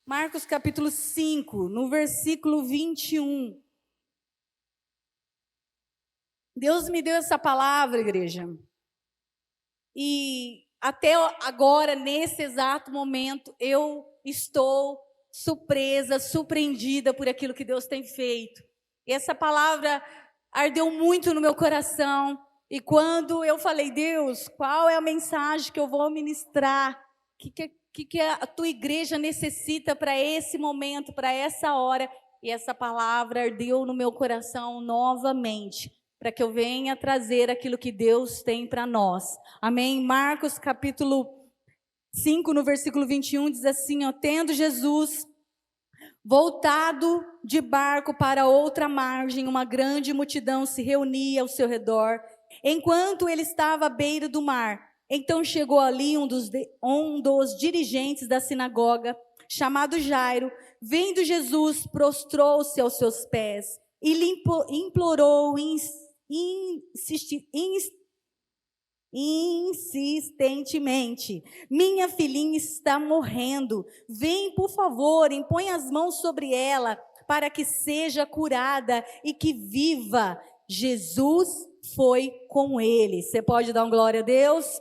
Marcos capítulo 5, no versículo 21. Deus me deu essa palavra, igreja. E até agora, nesse exato momento, eu estou surpresa, surpreendida por aquilo que Deus tem feito. E essa palavra ardeu muito no meu coração. E quando eu falei, Deus, qual é a mensagem que eu vou ministrar? O que a tua igreja necessita para esse momento, para essa hora? E essa palavra ardeu no meu coração novamente, para que eu venha trazer aquilo que Deus tem para nós. Amém? Marcos capítulo 5, no versículo 21, diz assim, ó, tendo Jesus voltado de barco para outra margem, uma grande multidão se reunia ao seu redor, enquanto ele estava à beira do mar. Então chegou ali um dos dirigentes da sinagoga, chamado Jairo. Vendo Jesus, prostrou-se aos seus pés e lhe implorou insistentemente: minha filhinha está morrendo, vem por favor, impõe as mãos sobre ela, para que seja curada e que viva. Jesus foi com ele. Você pode dar uma glória a Deus?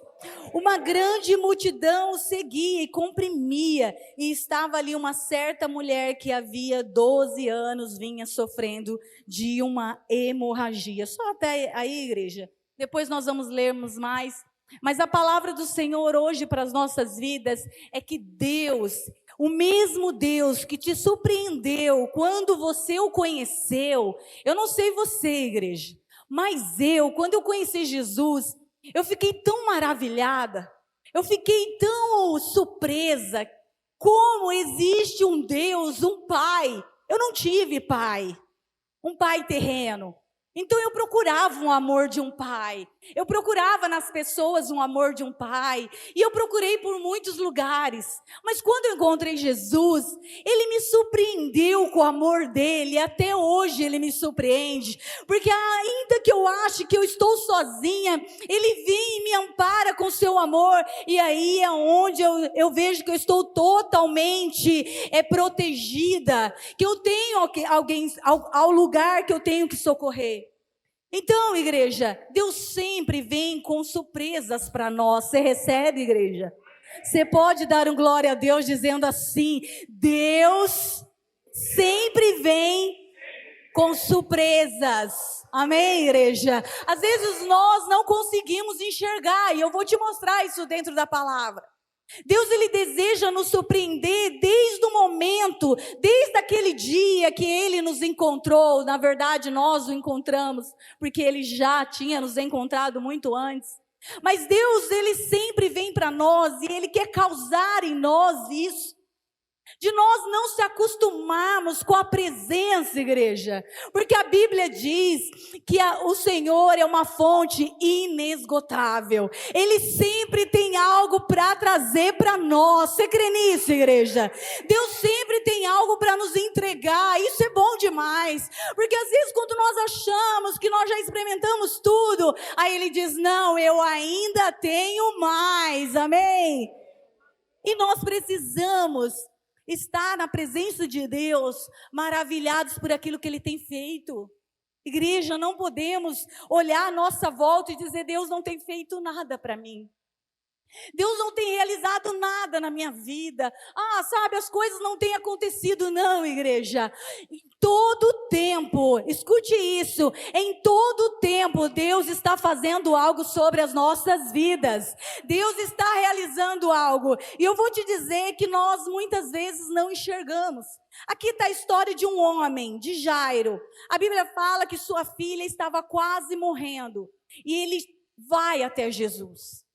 Uma grande multidão o seguia e comprimia, e estava ali uma certa mulher que havia 12 anos vinha sofrendo de uma hemorragia. Só até aí, igreja. Depois nós vamos lermos mais. Mas a palavra do Senhor hoje para as nossas vidas é que Deus, o mesmo Deus que te surpreendeu quando você o conheceu, eu não sei você, igreja, mas quando eu conheci Jesus, eu fiquei tão maravilhada, eu fiquei tão surpresa, como existe um Deus, um Pai. Eu não tive pai, um pai terreno. Então eu procurava um amor de um pai, eu procurava nas pessoas um amor de um pai, e eu procurei por muitos lugares, mas quando eu encontrei Jesus, ele me surpreendeu com o amor dele, e até hoje ele me surpreende, porque ainda que eu ache que eu estou sozinha, ele vem e me ampara com seu amor, e aí é onde eu vejo que eu estou totalmente protegida, que eu tenho alguém ao lugar que eu tenho que socorrer. Então, igreja, Deus sempre vem com surpresas para nós. Você recebe, igreja? Você pode dar um glória a Deus dizendo assim: Deus sempre vem com surpresas. Amém, igreja? Às vezes nós não conseguimos enxergar, e eu vou te mostrar isso dentro da palavra. Deus, ele deseja nos surpreender desde o momento, desde aquele dia que ele nos encontrou. Na verdade, nós o encontramos, porque ele já tinha nos encontrado muito antes. Mas Deus, ele sempre vem para nós e ele quer causar em nós isso. De nós não se acostumarmos com a presença, igreja, porque a Bíblia diz que o Senhor é uma fonte inesgotável, Ele sempre tem algo para trazer para nós. Você crê nisso, igreja? Deus sempre tem algo para nos entregar, isso é bom demais, porque às vezes quando nós achamos que nós já experimentamos tudo, aí Ele diz, não, eu ainda tenho mais, amém? E nós precisamos estar na presença de Deus, maravilhados por aquilo que Ele tem feito. Igreja, não podemos olhar à nossa volta e dizer, Deus não tem feito nada para mim. Deus não tem realizado nada na minha vida. Sabe, as coisas não têm acontecido, não, igreja. Em todo tempo, escute isso, em todo tempo Deus está fazendo algo sobre as nossas vidas. Deus está realizando algo. E eu vou te dizer que nós muitas vezes não enxergamos. Aqui está a história de um homem, de Jairo. A Bíblia fala que sua filha estava quase morrendo. E ele vai até Jesus.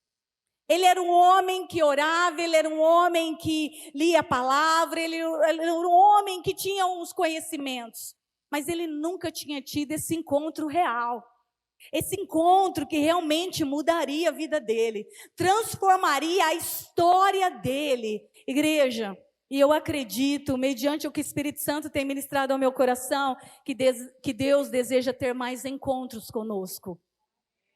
Ele era um homem que orava, ele era um homem que lia a palavra, ele era um homem que tinha uns conhecimentos. Mas ele nunca tinha tido esse encontro real. Esse encontro que realmente mudaria a vida dele, transformaria a história dele. Igreja, e eu acredito, mediante o que o Espírito Santo tem ministrado ao meu coração, que Deus deseja ter mais encontros conosco.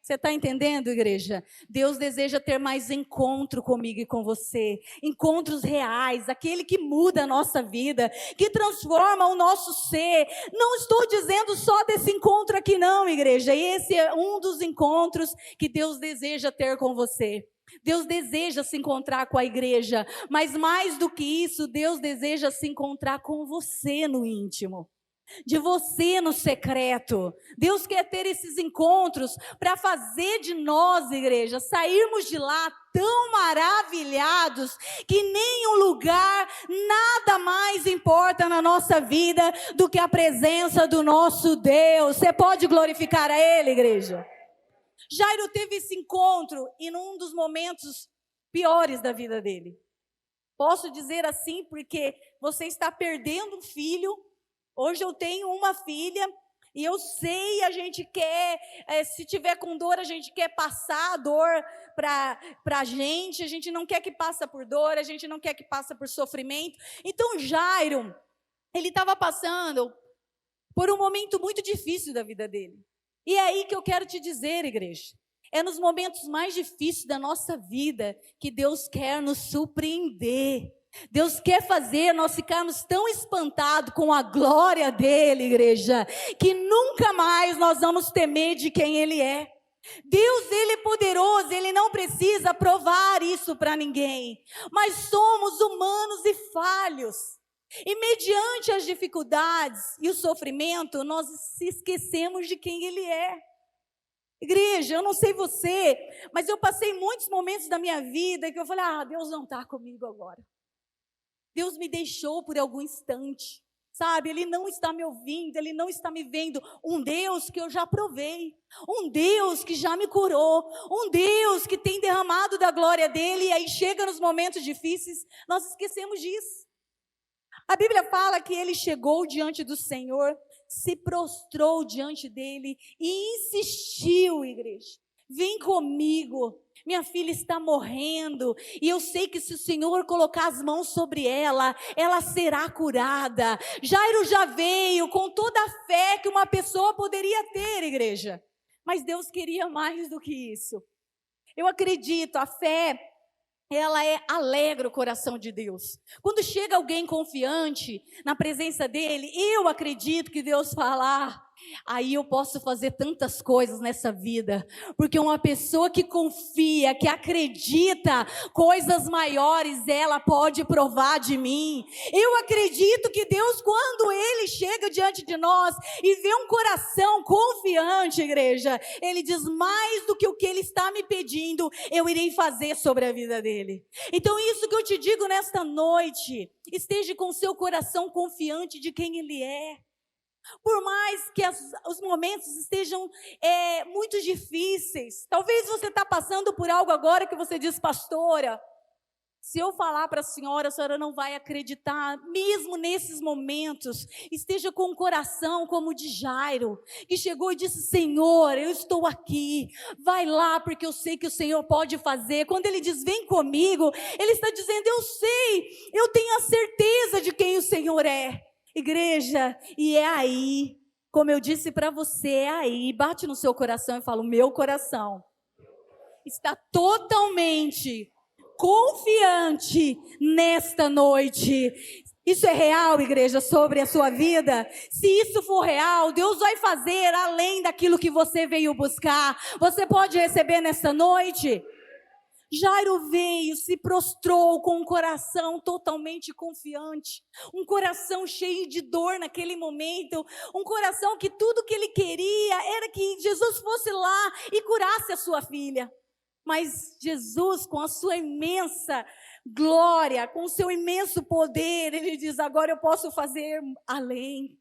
Você está entendendo, igreja? Deus deseja ter mais encontro comigo e com você. Encontros reais, aquele que muda a nossa vida, que transforma o nosso ser. Não estou dizendo só desse encontro aqui não, igreja. Esse é um dos encontros que Deus deseja ter com você. Deus deseja se encontrar com a igreja, mas mais do que isso, Deus deseja se encontrar com você no íntimo. De você no secreto. Deus quer ter esses encontros para fazer de nós, igreja, sairmos de lá tão maravilhados que nenhum lugar, nada mais importa na nossa vida do que a presença do nosso Deus. Você pode glorificar a Ele, igreja? Jairo teve esse encontro e num dos momentos piores da vida dele. Posso dizer assim porque você está perdendo um filho. Hoje eu tenho uma filha e eu sei, a gente quer, se tiver com dor, a gente quer passar a dor para a gente não quer que passe por dor, a gente não quer que passe por sofrimento. Então Jairo, ele estava passando por um momento muito difícil da vida dele. E é aí que eu quero te dizer, igreja, é nos momentos mais difíceis da nossa vida que Deus quer nos surpreender. Deus quer fazer nós ficarmos tão espantados com a glória dele, igreja, que nunca mais nós vamos temer de quem ele é. Deus, ele é poderoso, ele não precisa provar isso para ninguém, mas somos humanos e falhos. E mediante as dificuldades e o sofrimento, nós se esquecemos de quem ele é. Igreja, eu não sei você, mas eu passei muitos momentos da minha vida que eu falei, Deus não está comigo agora. Deus me deixou por algum instante, sabe? Ele não está me ouvindo, Ele não está me vendo. Um Deus que eu já provei, um Deus que já me curou, um Deus que tem derramado da glória dEle, e aí chega nos momentos difíceis, nós esquecemos disso. A Bíblia fala que ele chegou diante do Senhor, se prostrou diante dEle e insistiu, igreja. Vem comigo, minha filha está morrendo, e eu sei que se o Senhor colocar as mãos sobre ela, ela será curada. Jairo já veio com toda a fé que uma pessoa poderia ter, igreja, mas Deus queria mais do que isso. Eu acredito, a fé, ela alegra o coração de Deus. Quando chega alguém confiante na presença dEle, eu acredito que Deus fala, aí eu posso fazer tantas coisas nessa vida, porque uma pessoa que confia, que acredita, coisas maiores ela pode provar de mim. Eu acredito que Deus, quando Ele chega diante de nós e vê um coração confiante, igreja, Ele diz, mais do que o que Ele está me pedindo, eu irei fazer sobre a vida dele. Então isso que eu te digo nesta noite, esteja com o seu coração confiante de quem Ele é. Por mais que os momentos estejam muito difíceis, talvez você está passando por algo agora que você diz, pastora, se eu falar para a senhora não vai acreditar, mesmo nesses momentos, esteja com o coração como o de Jairo, que chegou e disse, Senhor, eu estou aqui, vai lá porque eu sei que o Senhor pode fazer. Quando ele diz, vem comigo, ele está dizendo, eu sei, eu tenho a certeza de quem o Senhor é. Igreja, e é aí, como eu disse para você, é aí, bate no seu coração e fala, o meu coração está totalmente confiante nesta noite. Isso é real, igreja, sobre a sua vida? Se isso for real, Deus vai fazer além daquilo que você veio buscar. Você pode receber nesta noite? Jairo veio, se prostrou com um coração totalmente confiante, um coração cheio de dor naquele momento, um coração que tudo que ele queria era que Jesus fosse lá e curasse a sua filha. Mas Jesus, com a sua imensa glória, com o seu imenso poder, ele diz, agora eu posso fazer além.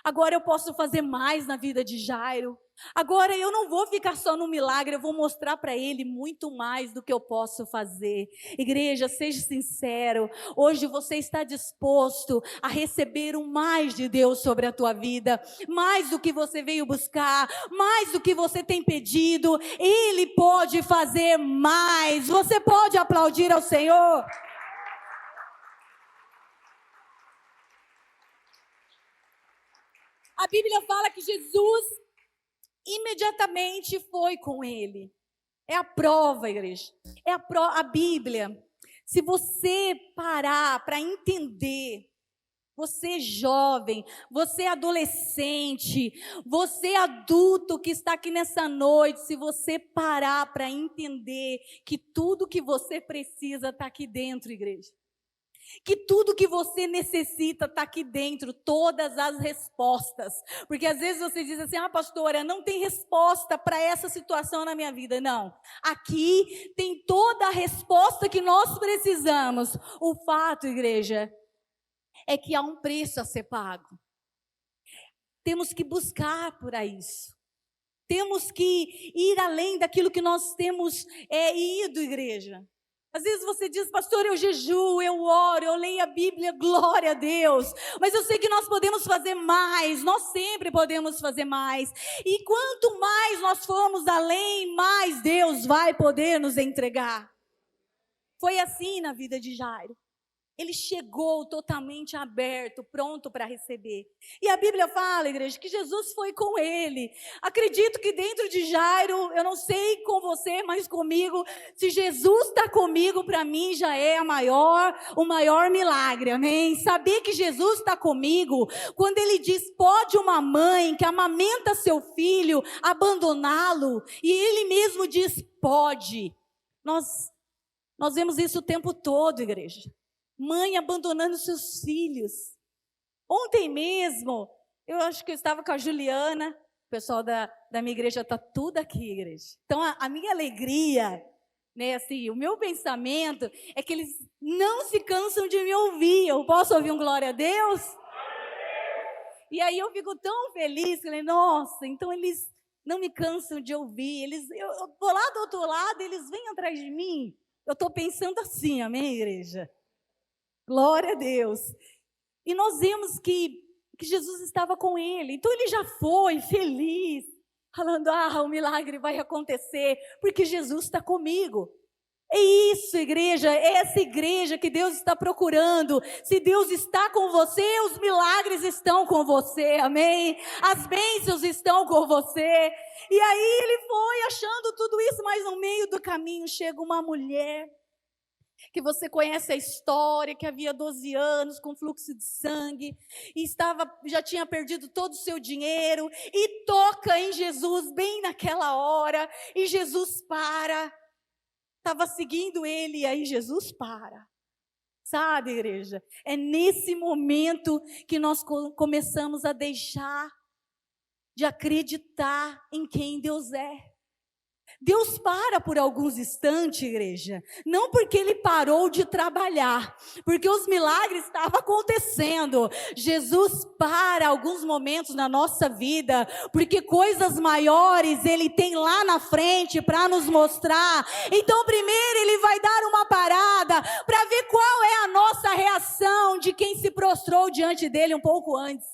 Agora eu posso fazer mais na vida de Jairo. Agora eu não vou ficar só no milagre, eu vou mostrar para ele muito mais do que eu posso fazer. Igreja, seja sincero, hoje você está disposto a receber o mais de Deus sobre a tua vida, mais do que você veio buscar, mais do que você tem pedido, Ele pode fazer mais. Você pode aplaudir ao Senhor? A Bíblia fala que Jesus Imediatamente foi com ele. É a prova, igreja. É a Bíblia. Se você parar para entender, você jovem, você adolescente, você adulto que está aqui nessa noite, se você parar para entender que tudo que você precisa está aqui dentro, igreja. Que tudo que você necessita está aqui dentro, todas as respostas. Porque às vezes você diz assim, pastora, não tem resposta para essa situação na minha vida. Não, aqui tem toda a resposta que nós precisamos. O fato, igreja, é que há um preço a ser pago. Temos que buscar por isso. Temos que ir além daquilo que nós temos ido, igreja. Às vezes você diz, pastor, eu jejuo, eu oro, eu leio a Bíblia, glória a Deus. Mas eu sei que nós podemos fazer mais, nós sempre podemos fazer mais. E quanto mais nós formos além, mais Deus vai poder nos entregar. Foi assim na vida de Jairo. Ele chegou totalmente aberto, pronto para receber. E a Bíblia fala, igreja, que Jesus foi com ele. Acredito que dentro de Jairo, eu não sei com você, mas comigo, se Jesus está comigo, para mim já é o maior milagre, amém? Saber que Jesus está comigo, quando ele diz, pode uma mãe que amamenta seu filho abandoná-lo? E ele mesmo diz, pode. Nós vemos isso o tempo todo, igreja. Mãe abandonando seus filhos. Ontem mesmo, eu acho que eu estava com a Juliana, o pessoal da minha igreja está tudo aqui, igreja. Então, a minha alegria, né, assim, o meu pensamento é que eles não se cansam de me ouvir. Eu posso ouvir um glória a Deus? E aí eu fico tão feliz, falei, nossa, então eles não me cansam de ouvir. Eu estou lá do outro lado, eles vêm atrás de mim. Eu estou pensando assim, amém, igreja? Glória a Deus. E nós vemos que Jesus estava com ele. Então ele já foi feliz, falando, o milagre vai acontecer, porque Jesus está comigo. É isso, igreja, é essa igreja que Deus está procurando. Se Deus está com você, os milagres estão com você, amém? As bênçãos estão com você. E aí ele foi achando tudo isso, mas no meio do caminho chega uma mulher, que você conhece a história, que havia 12 anos com fluxo de sangue, e já tinha perdido todo o seu dinheiro, e toca em Jesus bem naquela hora, e Jesus para, estava seguindo ele, e aí Jesus para. Sabe, igreja, é nesse momento que nós começamos a deixar de acreditar em quem Deus é. Deus para por alguns instantes, igreja, não porque ele parou de trabalhar, porque os milagres estavam acontecendo. Jesus para alguns momentos na nossa vida, porque coisas maiores ele tem lá na frente para nos mostrar. Então primeiro ele vai dar uma parada, para ver qual é a nossa reação de quem se prostrou diante dele um pouco antes.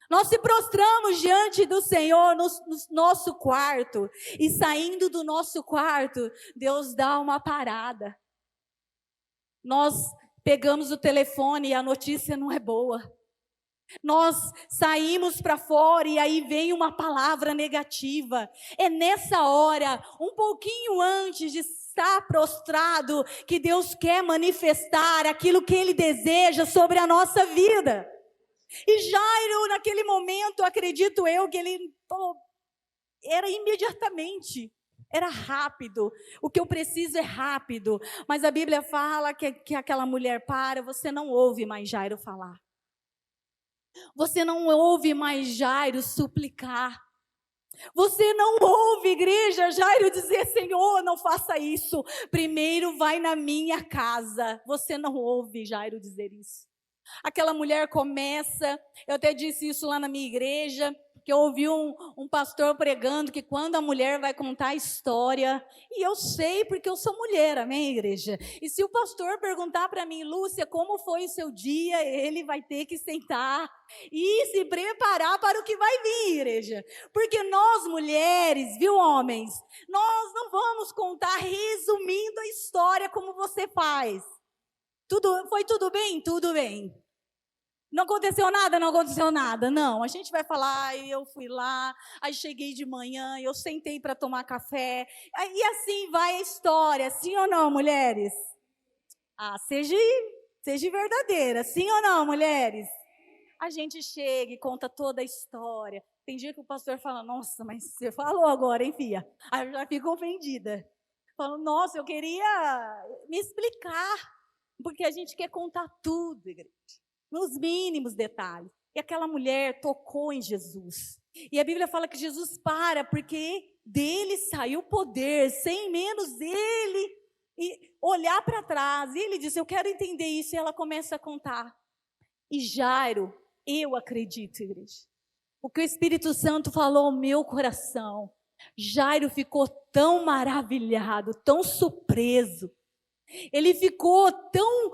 Nós se prostramos diante do Senhor no nosso quarto, e saindo do nosso quarto, Deus dá uma parada. Nós pegamos o telefone e a notícia não é boa. Nós saímos para fora e aí vem uma palavra negativa. É nessa hora, um pouquinho antes de estar prostrado, que Deus quer manifestar aquilo que Ele deseja sobre a nossa vida. E Jairo, naquele momento, acredito eu, que ele falou, era imediatamente, era rápido. O que eu preciso é rápido. Mas a Bíblia fala que aquela mulher para, você não ouve mais Jairo falar. Você não ouve mais Jairo suplicar. Você não ouve, igreja, Jairo dizer, Senhor, não faça isso. Primeiro vai na minha casa. Você não ouve Jairo dizer isso. Aquela mulher começa, eu até disse isso lá na minha igreja, que eu ouvi um pastor pregando que quando a mulher vai contar a história, e eu sei porque eu sou mulher, amém, igreja? E se o pastor perguntar para mim, Lúcia, como foi o seu dia, ele vai ter que sentar e se preparar para o que vai vir, igreja. Porque nós mulheres, viu, homens, nós não vamos contar resumindo a história como você faz. Foi tudo bem? Tudo bem. Não aconteceu nada, não aconteceu nada. Não, a gente vai falar, eu fui lá, aí cheguei de manhã, eu sentei para tomar café. E assim vai a história, sim ou não, mulheres? Ah, seja verdadeira, sim ou não, mulheres? A gente chega e conta toda a história. Tem dia que o pastor fala, nossa, mas você falou agora, hein, filha? Aí eu já fico ofendida. Falo, nossa, eu queria me explicar, porque a gente quer contar tudo, igreja, nos mínimos detalhes. E aquela mulher tocou em Jesus. E a Bíblia fala que Jesus para, porque dele saiu poder, sem menos ele e olhar para trás. E ele disse, eu quero entender isso. E ela começa a contar. E Jairo, eu acredito, igreja, o que o Espírito Santo falou ao meu coração. Jairo ficou tão maravilhado, tão surpreso. Ele ficou tão,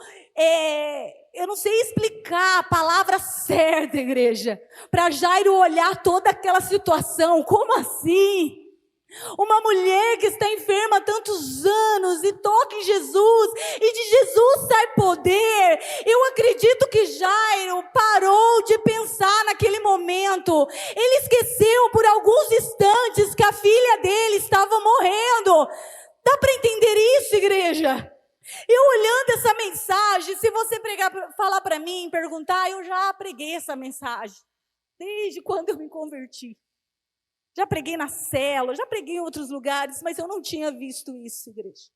eu não sei explicar a palavra certa, igreja, para Jairo olhar toda aquela situação. Como assim? Uma mulher que está enferma há tantos anos e toca em Jesus, e de Jesus sai poder. Eu acredito que Jairo parou de pensar naquele momento. Ele esqueceu por alguns instantes que a filha dele estava morrendo. Dá para entender isso, igreja? Eu olhando essa mensagem, se você falar para mim, perguntar, eu já preguei essa mensagem, desde quando eu me converti. Já preguei na célula, já preguei em outros lugares, mas eu não tinha visto isso, igreja.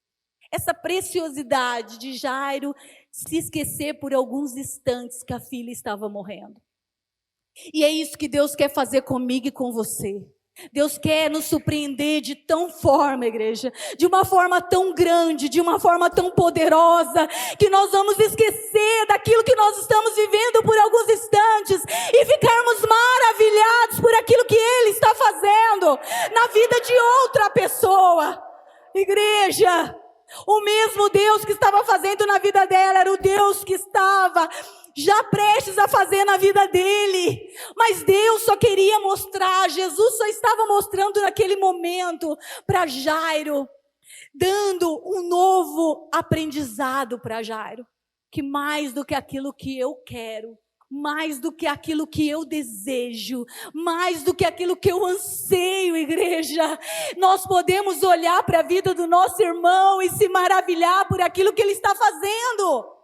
Essa preciosidade de Jairo se esquecer por alguns instantes que a filha estava morrendo. E é isso que Deus quer fazer comigo e com você. Deus quer nos surpreender de tão forma, igreja, de uma forma tão grande, de uma forma tão poderosa, que nós vamos esquecer daquilo que nós estamos vivendo por alguns instantes e ficarmos maravilhados por aquilo que Ele está fazendo na vida de outra pessoa. Igreja, o mesmo Deus que estava fazendo na vida dela era o Deus que estava já prestes a fazer na vida dele. Mas Deus só queria mostrar, Jesus só estava mostrando naquele momento para Jairo, dando um novo aprendizado para Jairo, que mais do que aquilo que eu quero, mais do que aquilo que eu desejo, mais do que aquilo que eu anseio, igreja, nós podemos olhar para a vida do nosso irmão e se maravilhar por aquilo que ele está fazendo.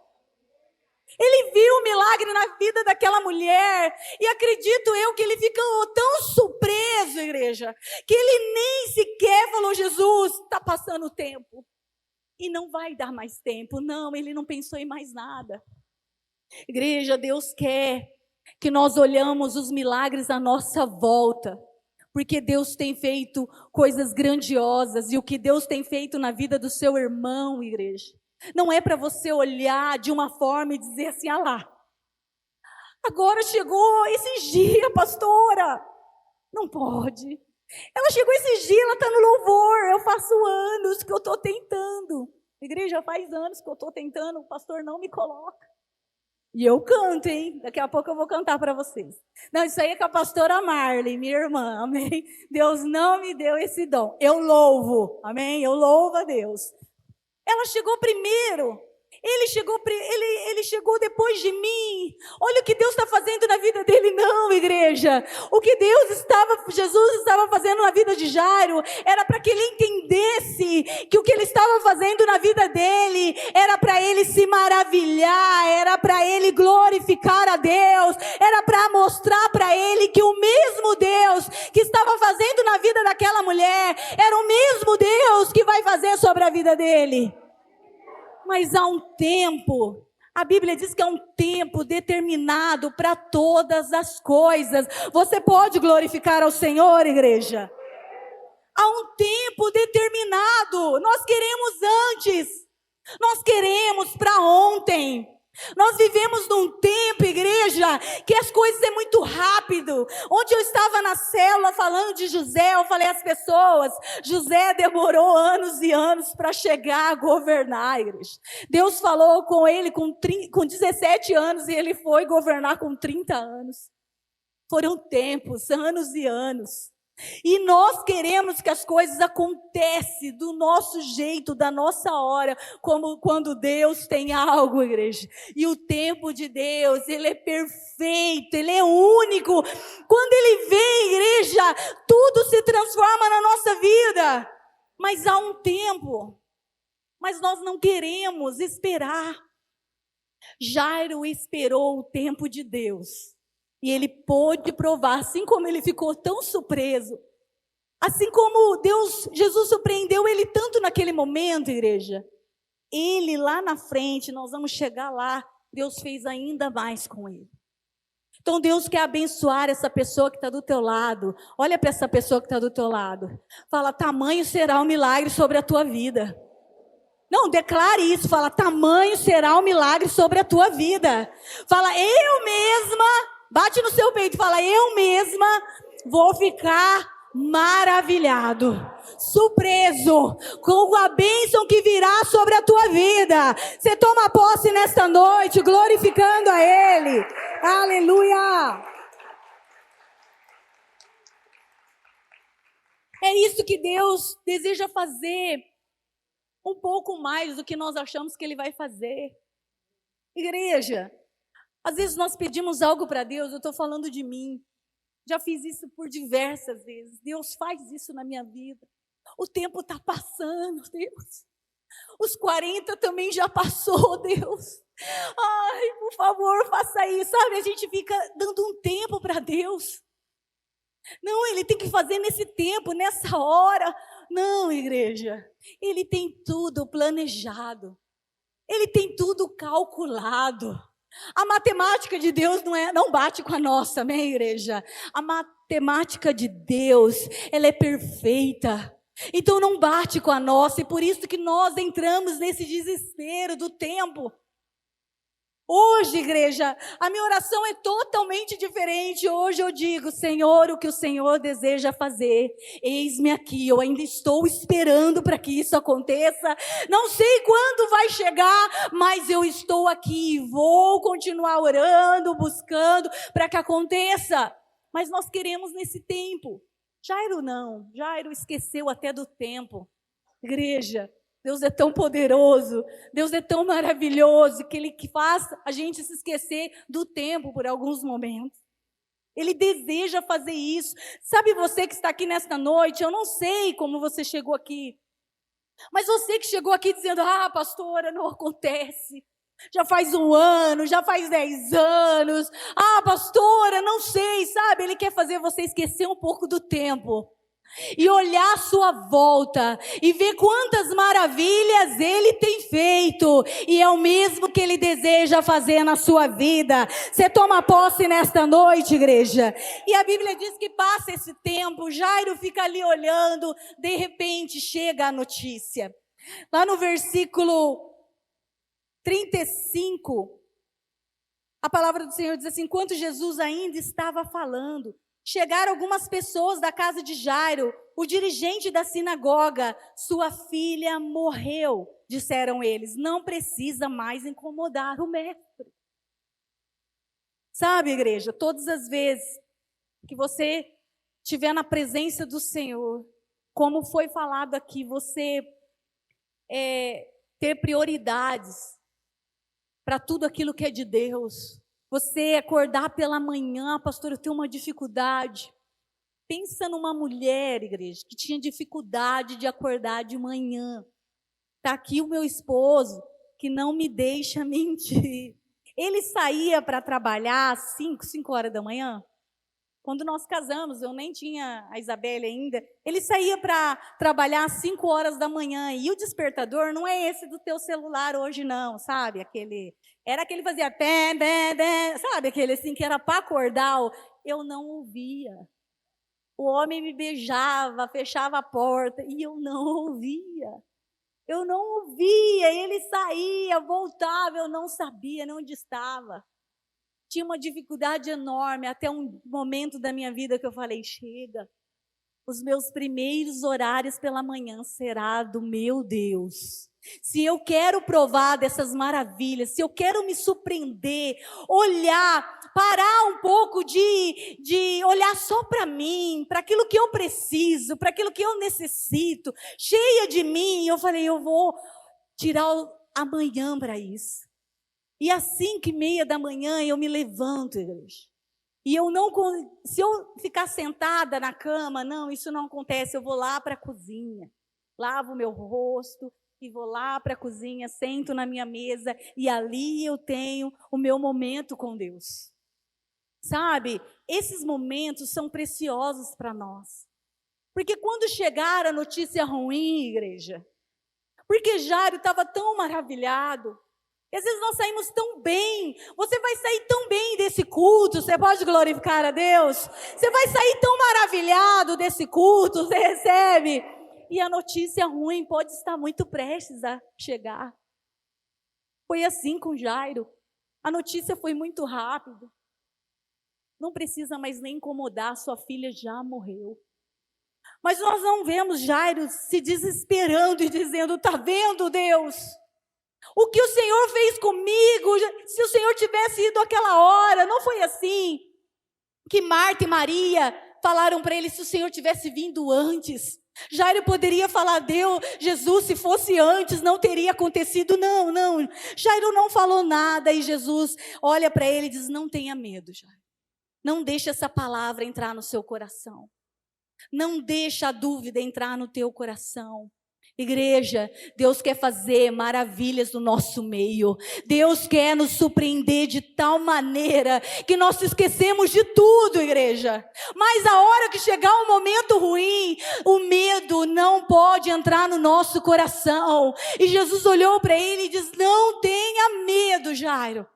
Ele viu o milagre na vida daquela mulher, e acredito eu que ele ficou tão surpreso, igreja, que ele nem sequer falou, Jesus, está passando o tempo, e não vai dar mais tempo. Não, ele não pensou em mais nada. Igreja, Deus quer que nós olhamos os milagres à nossa volta, porque Deus tem feito coisas grandiosas, e o que Deus tem feito na vida do seu irmão, igreja, não é para você olhar de uma forma e dizer assim, ah lá, agora chegou esses dias, pastora. Não pode. Ela chegou esses dias, ela está no louvor. Eu faço anos que eu estou tentando. Igreja, faz anos que eu estou tentando, o pastor não me coloca. E eu canto, hein? Daqui a pouco eu vou cantar para vocês. Não, isso aí é com a pastora Marley, minha irmã, amém? Deus não me deu esse dom. Eu louvo, amém? Eu louvo a Deus. Ela chegou primeiro, ele chegou depois de mim. Olha o que Deus está fazendo na vida dele. Não, igreja, o que Jesus estava fazendo na vida de Jairo, era para que ele entendesse que o que ele estava fazendo na vida dele, era para ele se maravilhar, era para ele glorificar a Deus, era para mostrar para ele que o mesmo Deus que estava fazendo na vida daquela mulher, era o mesmo Deus que vai fazer sobre a vida dele. Mas há um tempo, a Bíblia diz que há um tempo determinado para todas as coisas. Você pode glorificar ao Senhor, igreja? Há um tempo determinado. Nós queremos antes, nós queremos para ontem. Nós vivemos num tempo, igreja, que as coisas é muito rápido. Ontem eu estava na célula falando de José, eu falei às pessoas, José demorou anos e anos para chegar a governar, igreja. Deus falou com ele com 17 anos e ele foi governar com 30 anos. Foram tempos, anos e anos. E nós queremos que as coisas aconteçam do nosso jeito, da nossa hora, como quando Deus tem algo, igreja. E o tempo de Deus, ele é perfeito, ele é único. Quando ele vem, igreja, tudo se transforma na nossa vida. Mas há um tempo, mas nós não queremos esperar. Jairo esperou o tempo de Deus. E ele pôde provar, assim como ele ficou tão surpreso, assim como Jesus surpreendeu ele tanto naquele momento, igreja, ele lá na frente, nós vamos chegar lá, Deus fez ainda mais com ele. Então Deus quer abençoar essa pessoa que está do teu lado. Olha para essa pessoa que está do teu lado. Fala, tamanho será o milagre sobre a tua vida. Não, declare isso, fala, tamanho será o milagre sobre a tua vida. Fala, eu mesma, bate no seu peito, fala, eu mesma vou ficar maravilhado, surpreso, com a bênção que virá sobre a tua vida. Você toma posse nesta noite, glorificando a Ele. Aleluia! É isso que Deus deseja fazer. Um pouco mais do que nós achamos que Ele vai fazer. Igreja, às vezes nós pedimos algo para Deus, eu estou falando de mim. Já fiz isso por diversas vezes. Deus faz isso na minha vida. O tempo está passando, Deus. Os 40 também já passou, Deus. Ai, por favor, faça isso. Sabe, a gente fica dando um tempo para Deus. Não, Ele tem que fazer nesse tempo, nessa hora. Não, igreja. Ele tem tudo planejado. Ele tem tudo calculado. A matemática de Deus não bate com a nossa, amém, igreja? A matemática de Deus, ela é perfeita. Então não bate com a nossa, e por isso que nós entramos nesse desespero do tempo. Hoje, igreja, a minha oração é totalmente diferente. Hoje eu digo, Senhor, o que o Senhor deseja fazer, eis-me aqui, eu ainda estou esperando para que isso aconteça. Não sei quando vai chegar, mas eu estou aqui, vou continuar orando, buscando para que aconteça. Mas nós queremos nesse tempo. Jairo não, Jairo esqueceu até do tempo. Igreja, Deus é tão poderoso, Deus é tão maravilhoso, que Ele faz a gente se esquecer do tempo por alguns momentos. Ele deseja fazer isso. Sabe você que está aqui nesta noite, eu não sei como você chegou aqui, mas você que chegou aqui dizendo, pastora, não acontece. Já faz 1 ano, já faz 10 anos. Pastora, não sei, sabe? Ele quer fazer você esquecer um pouco do tempo. E olhar à sua volta e ver quantas maravilhas Ele tem feito, e é o mesmo que Ele deseja fazer na sua vida. Você toma posse nesta noite, igreja. E a Bíblia diz que passa esse tempo, Jairo fica ali olhando, de repente chega a notícia. Lá no versículo 35, a palavra do Senhor diz assim: enquanto Jesus ainda estava falando, chegaram algumas pessoas da casa de Jairo, o dirigente da sinagoga. Sua filha morreu, disseram eles. Não precisa mais incomodar o mestre. Sabe, igreja, todas as vezes que você estiver na presença do Senhor, como foi falado aqui, você ter prioridades para tudo aquilo que é de Deus. Você acordar pela manhã, pastor, eu tenho uma dificuldade. Pensa numa mulher, igreja, que tinha dificuldade de acordar de manhã. Está aqui o meu esposo, que não me deixa mentir. Ele saía para trabalhar às 5 horas da manhã. Quando nós casamos, eu nem tinha a Isabelle ainda. Ele saía para trabalhar às 5 horas da manhã. E o despertador não é esse do teu celular hoje não, sabe? Era aquele que fazia pé, sabe? Aquele assim que era para acordar. Eu não ouvia. O homem me beijava, fechava a porta e eu não ouvia. Eu não ouvia. Ele saía, voltava, eu não sabia onde estava. Tinha uma dificuldade enorme, até um momento da minha vida que eu falei, chega, os meus primeiros horários pela manhã será do meu Deus. Se eu quero provar dessas maravilhas, se eu quero me surpreender, olhar, parar um pouco de olhar só para mim, para aquilo que eu preciso, para aquilo que eu necessito, cheia de mim, eu falei, eu vou tirar amanhã para isso. E às 5:30 eu me levanto, igreja. E se eu ficar sentada na cama, não, isso não acontece, eu vou lá para a cozinha, lavo o meu rosto, e vou lá para a cozinha, sento na minha mesa e ali eu tenho o meu momento com Deus. Sabe, esses momentos são preciosos para nós. Porque quando chegar a notícia ruim, igreja, porque Jairo estava tão maravilhado, e às vezes nós saímos tão bem, você vai sair tão bem desse culto, você pode glorificar a Deus? Você vai sair tão maravilhado desse culto, você recebe... E a notícia ruim pode estar muito prestes a chegar. Foi assim com Jairo. A notícia foi muito rápida. Não precisa mais nem incomodar, sua filha já morreu. Mas nós não vemos Jairo se desesperando e dizendo, está vendo, Deus? O que o Senhor fez comigo, se o Senhor tivesse ido aquela hora, não foi assim que Marta e Maria falaram para ele, se o Senhor tivesse vindo antes. Jairo poderia falar, Deus, Jesus, se fosse antes, não teria acontecido. Não. Jairo não falou nada e Jesus olha para ele e diz, não tenha medo, Jairo. Não deixe essa palavra entrar no seu coração. Não deixe a dúvida entrar no teu coração. Igreja, Deus quer fazer maravilhas no nosso meio. Deus quer nos surpreender de tal maneira que nós esquecemos de tudo, igreja. Mas a hora que chegar um momento ruim, o medo não pode entrar no nosso coração. E Jesus olhou para ele e disse, não tenha medo, Jairo.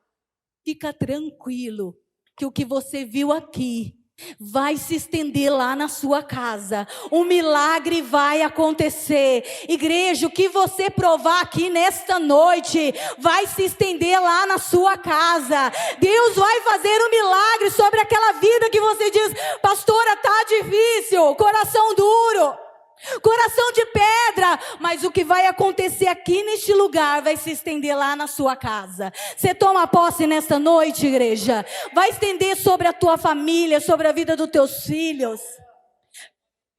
Fica tranquilo que o que você viu aqui vai se estender lá na sua casa. Um milagre vai acontecer. Igreja, o que você provar aqui nesta noite vai se estender lá na sua casa. Deus vai fazer um milagre sobre aquela vida que você diz, pastora, tá difícil, coração duro, coração de pedra, mas o que vai acontecer aqui neste lugar vai se estender lá na sua casa. Você toma posse nesta noite, igreja? Vai estender sobre a tua família, sobre a vida dos teus filhos.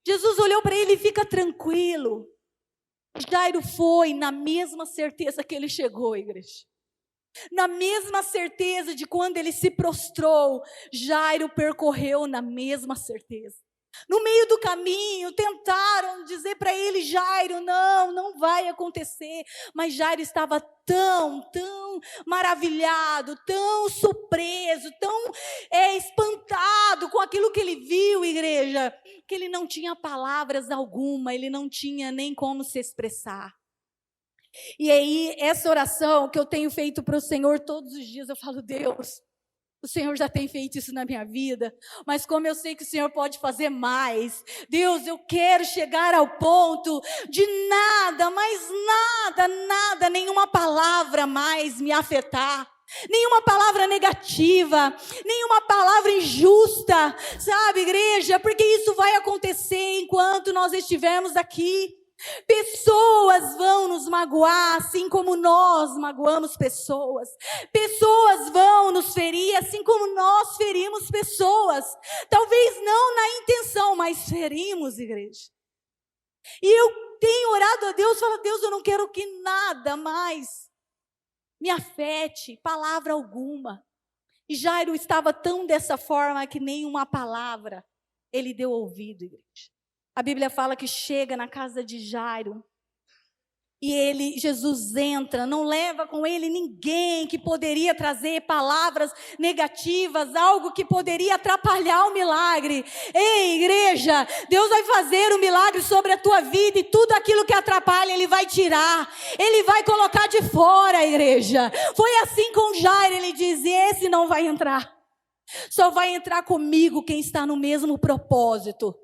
Jesus olhou para ele e fica tranquilo. Jairo foi na mesma certeza que ele chegou, igreja. Na mesma certeza de quando ele se prostrou, Jairo percorreu na mesma certeza. No meio do caminho, tentaram dizer para ele, Jairo, não vai acontecer. Mas Jairo estava tão maravilhado, tão surpreso, tão espantado com aquilo que ele viu, igreja, que ele não tinha palavras alguma, ele não tinha nem como se expressar. E aí, essa oração que eu tenho feito para o Senhor todos os dias, eu falo, Deus, o Senhor já tem feito isso na minha vida, mas como eu sei que o Senhor pode fazer mais, Deus, eu quero chegar ao ponto de nada, mas nada, nenhuma palavra mais me afetar, nenhuma palavra negativa, nenhuma palavra injusta, sabe, igreja, porque isso vai acontecer enquanto nós estivermos aqui. Pessoas vão nos magoar, assim como nós magoamos pessoas. Pessoas vão nos ferir, assim como nós ferimos pessoas. Talvez não na intenção, mas ferimos, igreja. E eu tenho orado a Deus, falo, Deus, eu não quero que nada mais me afete, palavra alguma. E Jairo estava tão dessa forma que nenhuma palavra ele deu ouvido, igreja. A Bíblia fala que chega na casa de Jairo e Jesus entra, não leva com ele ninguém que poderia trazer palavras negativas, algo que poderia atrapalhar o milagre. Ei, igreja, Deus vai fazer um milagre sobre a tua vida e tudo aquilo que atrapalha Ele vai tirar, Ele vai colocar de fora, igreja. Foi assim com Jairo, ele diz, esse não vai entrar, só vai entrar comigo quem está no mesmo propósito.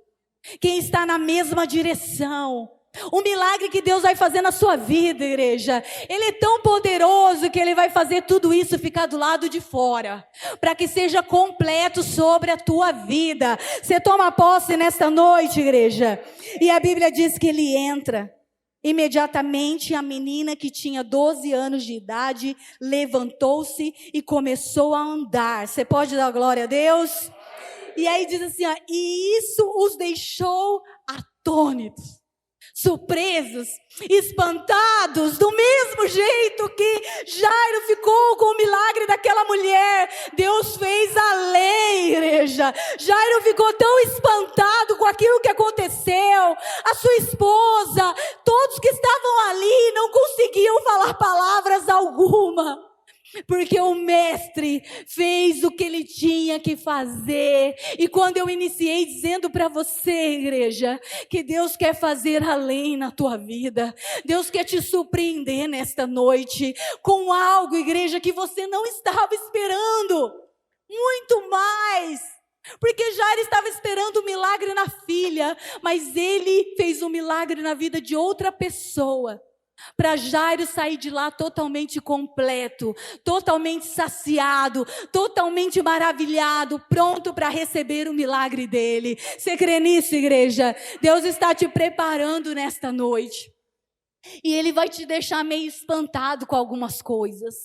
Quem está na mesma direção. O milagre que Deus vai fazer na sua vida, igreja, Ele é tão poderoso que Ele vai fazer tudo isso ficar do lado de fora, para que seja completo sobre a tua vida. Você toma posse nesta noite, igreja. E a Bíblia diz que Ele entra. Imediatamente a menina, que tinha 12 anos de idade, levantou-se e começou a andar. Você pode dar glória a Deus? E aí diz assim, ó, e isso os deixou atônitos, surpresos, espantados, do mesmo jeito que Jairo ficou com o milagre daquela mulher. Deus fez além, igreja. Jairo ficou tão espantado com aquilo que aconteceu. A sua esposa, todos que estavam ali não conseguiam falar palavras alguma, porque o mestre fez o que ele tinha que fazer. E quando eu iniciei dizendo para você, igreja, que Deus quer fazer além na tua vida, Deus quer te surpreender nesta noite com algo, igreja, que você não estava esperando, muito mais. Porque Jairo estava esperando um milagre na filha, mas ele fez um milagre na vida de outra pessoa, para Jairo sair de lá totalmente completo, totalmente saciado, totalmente maravilhado, pronto para receber o milagre dele. Você crê nisso, igreja? Deus está te preparando nesta noite, e Ele vai te deixar meio espantado com algumas coisas.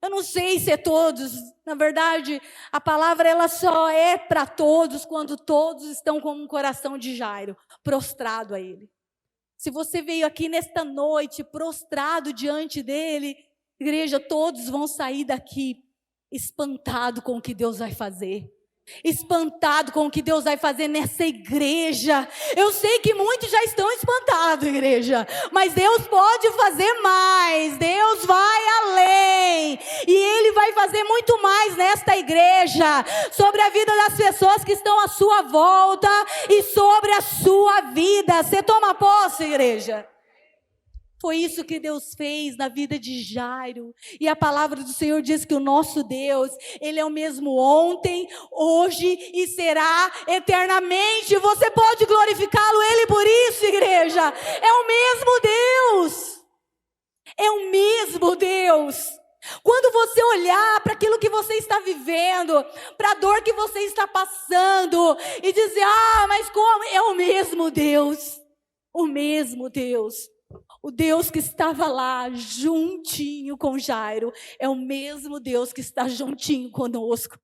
Eu não sei se é todos, na verdade, a palavra ela só é para todos quando todos estão com um coração de Jairo, prostrado a Ele. Se você veio aqui nesta noite prostrado diante dele, igreja, todos vão sair daqui espantado com o que Deus vai fazer. Espantado com o que Deus vai fazer nessa igreja. Eu sei que muitos já estão espantados, igreja, mas Deus pode fazer mais. Deus vai além, e Ele vai fazer muito mais nesta igreja, sobre a vida das pessoas que estão à sua volta e sobre a sua vida. Você toma posse, igreja? Foi isso que Deus fez na vida de Jairo. E a palavra do Senhor diz que o nosso Deus, Ele é o mesmo ontem, hoje e será eternamente. Você pode glorificá-lo, Ele, por isso, igreja. É o mesmo Deus. É o mesmo Deus. Quando você olhar para aquilo que você está vivendo, para a dor que você está passando, e dizer, mas como? É o mesmo Deus. O mesmo Deus. O Deus que estava lá juntinho com Jairo é o mesmo Deus que está juntinho conosco.